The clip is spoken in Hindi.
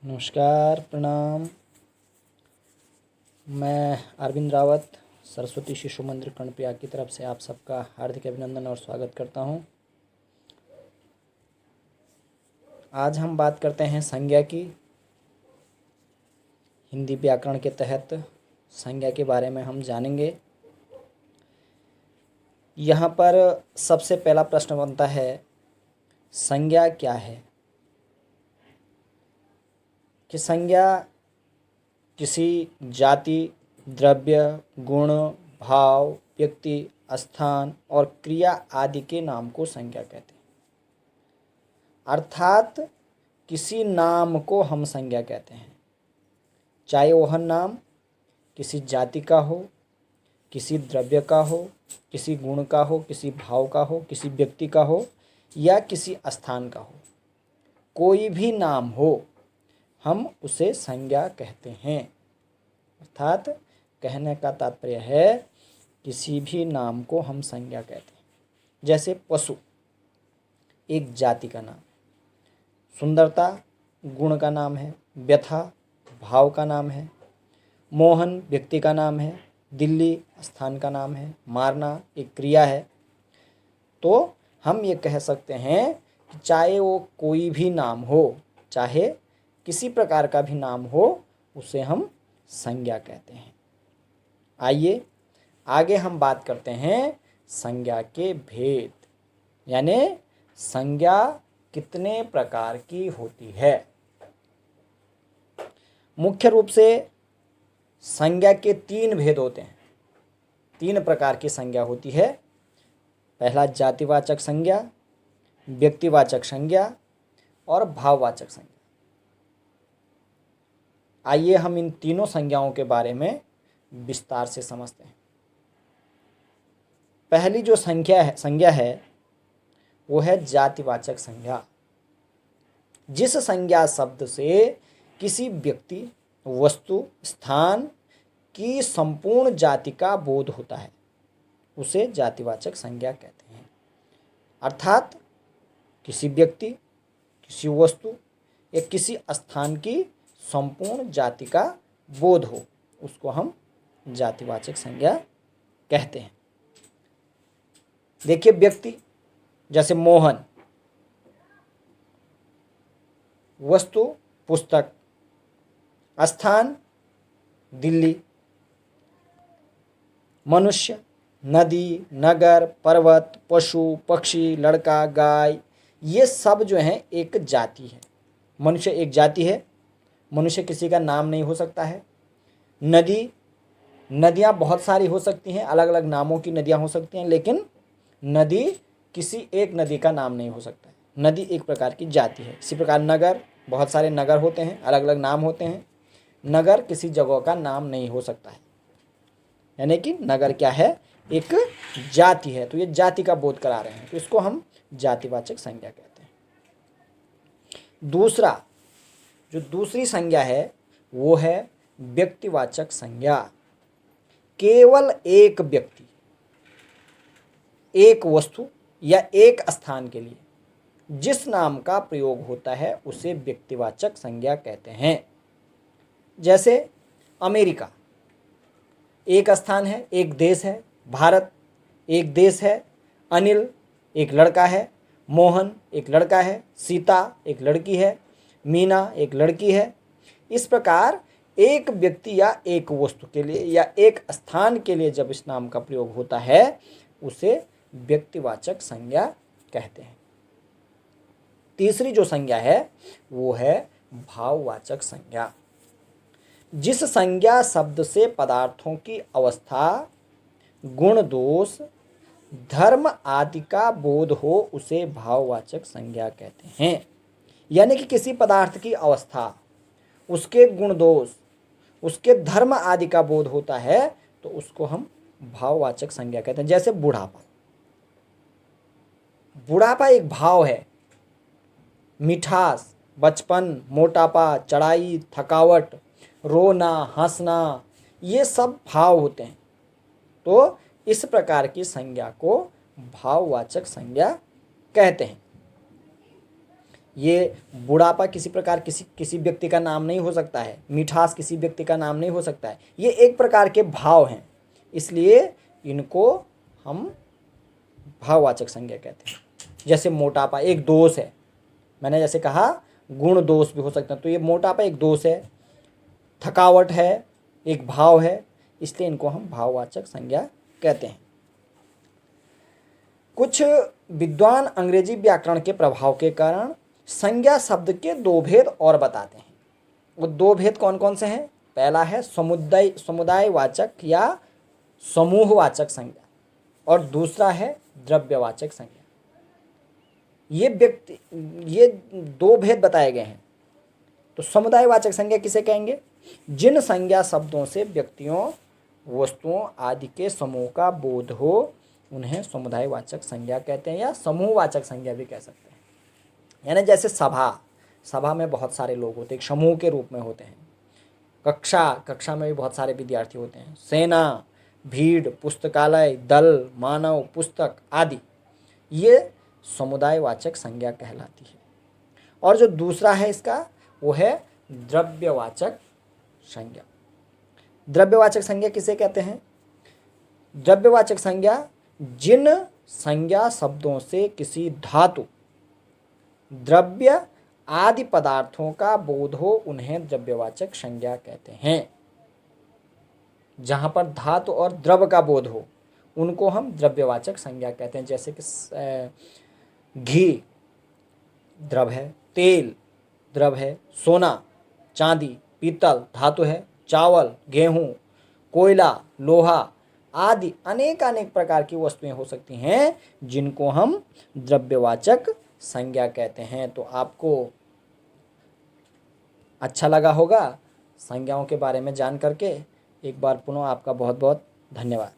नमस्कार, प्रणाम। मैं अरविंद रावत सरस्वती शिशु मंदिर कर्णप्रयाग की तरफ से आप सबका हार्दिक अभिनंदन और स्वागत करता हूं। आज हम बात करते हैं संज्ञा की। हिंदी व्याकरण के तहत संज्ञा के बारे में हम जानेंगे। यहाँ पर सबसे पहला प्रश्न बनता है, संज्ञा क्या है? कि संज्ञा किसी जाति, द्रव्य, गुण, भाव, व्यक्ति, स्थान और क्रिया आदि के नाम को संज्ञा कहते हैं। अर्थात किसी नाम को हम संज्ञा कहते हैं, चाहे वह नाम किसी जाति का हो, किसी द्रव्य का हो, किसी गुण का हो, किसी भाव का हो, किसी व्यक्ति का हो या किसी स्थान का हो। कोई भी नाम हो, हम उसे संज्ञा कहते हैं। अर्थात कहने का तात्पर्य है किसी भी नाम को हम संज्ञा कहते हैं। जैसे पशु एक जाति का नाम, सुंदरता गुण का नाम है, व्यथा भाव का नाम है, मोहन व्यक्ति का नाम है, दिल्ली स्थान का नाम है, मारना एक क्रिया है। तो हम ये कह सकते हैं कि चाहे वो कोई भी नाम हो, चाहे किसी प्रकार का भी नाम हो, उसे हम संज्ञा कहते हैं। आइए आगे हम बात करते हैं संज्ञा के भेद, यानी संज्ञा कितने प्रकार की होती है। मुख्य रूप से संज्ञा के 3 भेद होते हैं। 3 प्रकार की संज्ञा होती है। पहला जातिवाचक संज्ञा, व्यक्तिवाचक संज्ञा और भाववाचक संज्ञा। आइए हम इन तीनों संज्ञाओं के बारे में विस्तार से समझते हैं। पहली जो संज्ञा है वो है जातिवाचक संज्ञा। जिस संज्ञा शब्द से किसी व्यक्ति, वस्तु, स्थान की संपूर्ण जाति का बोध होता है, उसे जातिवाचक संज्ञा कहते हैं। अर्थात किसी व्यक्ति, किसी वस्तु या किसी स्थान की संपूर्ण जाति का बोध हो, उसको हम जातिवाचक संज्ञा कहते हैं। देखिए, व्यक्ति जैसे मोहन, वस्तु पुस्तक, स्थान दिल्ली, मनुष्य नदी, नगर, पर्वत, पशु, पक्षी, लड़का, गाय, ये सब जो हैं एक जाति है। मनुष्य एक जाति है। मनुष्य किसी का नाम नहीं हो सकता है। नदियाँ बहुत सारी हो सकती हैं, अलग अलग नामों की नदियाँ हो सकती हैं, लेकिन नदी किसी एक नदी का नाम नहीं हो सकता है। नदी एक प्रकार की जाति है। इसी प्रकार नगर, बहुत सारे नगर होते हैं, अलग अलग नाम होते हैं। नगर किसी जगह का नाम नहीं हो सकता है, यानी कि नगर क्या है, एक जाति है। तो ये जाति का बोध करा रहे हैं, तो इसको हम जातिवाचक संज्ञा कहते हैं। दूसरी संज्ञा है वो है व्यक्तिवाचक संज्ञा। केवल एक व्यक्ति, एक वस्तु या एक स्थान के लिए जिस नाम का प्रयोग होता है उसे व्यक्तिवाचक संज्ञा कहते हैं। जैसे अमेरिका एक स्थान है, एक देश है। भारत एक देश है। अनिल एक लड़का है। मोहन एक लड़का है। सीता एक लड़की है। मीना एक लड़की है। इस प्रकार एक व्यक्ति या एक वस्तु के लिए या एक स्थान के लिए जब इस नाम का प्रयोग होता है उसे व्यक्तिवाचक संज्ञा कहते हैं। तीसरी जो संज्ञा है वो है भाववाचक संज्ञा। जिस संज्ञा शब्द से पदार्थों की अवस्था, गुण, दोष, धर्म आदि का बोध हो उसे भाववाचक संज्ञा कहते हैं। यानी कि किसी पदार्थ की अवस्था, उसके गुण दोष, उसके धर्म आदि का बोध होता है तो उसको हम भाववाचक संज्ञा कहते हैं। जैसे बुढ़ापा, बुढ़ापा एक भाव है। मिठास, बचपन, मोटापा, चढ़ाई, थकावट, रोना, हंसना, ये सब भाव होते हैं। तो इस प्रकार की संज्ञा को भाववाचक संज्ञा कहते हैं। ये बुढ़ापा किसी प्रकार किसी व्यक्ति का नाम नहीं हो सकता है, मिठास किसी व्यक्ति का नाम नहीं हो सकता है। ये एक प्रकार के भाव हैं, इसलिए इनको हम भाववाचक संज्ञा कहते हैं। जैसे मोटापा एक दोष है, मैंने जैसे कहा गुण दोष भी हो सकते हैं, तो ये मोटापा एक दोष है, थकावट है एक भाव है, इसलिए इनको हम भाववाचक संज्ञा कहते हैं। कुछ विद्वान अंग्रेजी व्याकरण के प्रभाव के कारण संज्ञा शब्द के दो भेद और बताते हैं। वो दो भेद कौन कौन से हैं? पहला है समुदायवाचक या समूहवाचक संज्ञा, और दूसरा है द्रव्यवाचक संज्ञा। ये दो भेद बताए गए हैं। तो समुदायवाचक संज्ञा किसे कहेंगे? जिन संज्ञा शब्दों से व्यक्तियों, वस्तुओं आदि के समूह का बोध हो उन्हें समुदायवाचक संज्ञा कहते हैं, या समूहवाचक संज्ञा भी कह सकते हैं। यानी जैसे सभा में बहुत सारे लोग होते हैं, एक समूह के रूप में होते हैं। कक्षा में भी बहुत सारे विद्यार्थी होते हैं। सेना, भीड़, पुस्तकालय, दल, मानव, पुस्तक आदि, ये समुदायवाचक संज्ञा कहलाती है। और जो दूसरा है इसका, वो है द्रव्यवाचक संज्ञा। द्रव्यवाचक संज्ञा किसे कहते हैं? द्रव्यवाचक संज्ञा जिन संज्ञा शब्दों से किसी धातु, द्रव्य आदि पदार्थों का बोध हो उन्हें द्रव्यवाचक संज्ञा कहते हैं। जहाँ पर धातु और द्रव्य का बोध हो उनको हम द्रव्यवाचक संज्ञा कहते हैं। जैसे कि घी द्रव्य है, तेल द्रव्य है, सोना, चांदी, पीतल धातु है, चावल, गेहूं, कोयला, लोहा आदि अनेक प्रकार की वस्तुएं हो सकती हैं जिनको हम द्रव्यवाचक संज्ञा कहते हैं। तो आपको अच्छा लगा होगा संज्ञाओं के बारे में जान करके। एक बार पुनः आपका बहुत बहुत धन्यवाद।